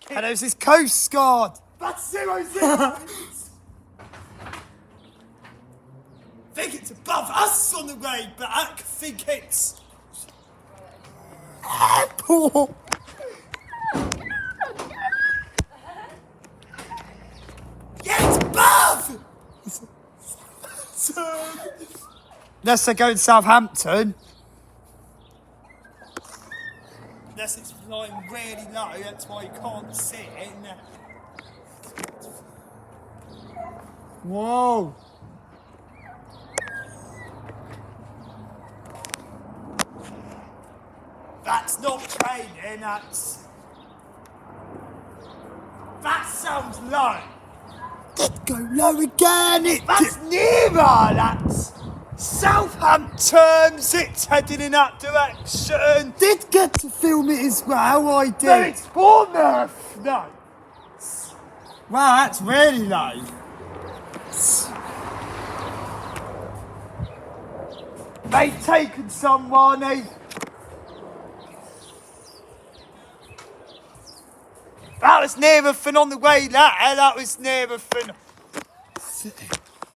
Hello, this is Coastguard. That's 0-0. Think it's above us on the way back. Think it's airport. Yeah, it's above. Unless they're going Southampton. Unless it's flying really low, that's why you can't see it. Whoa. That's not training, that sounds low. Did go low again. That's nearer, that's Southampton's. It's heading in that direction. Did get to film it as well, I did. No, it's Bournemouth. No. Wow, that's really low. They've taken someone, That was near a fin on the way, that was near a fin.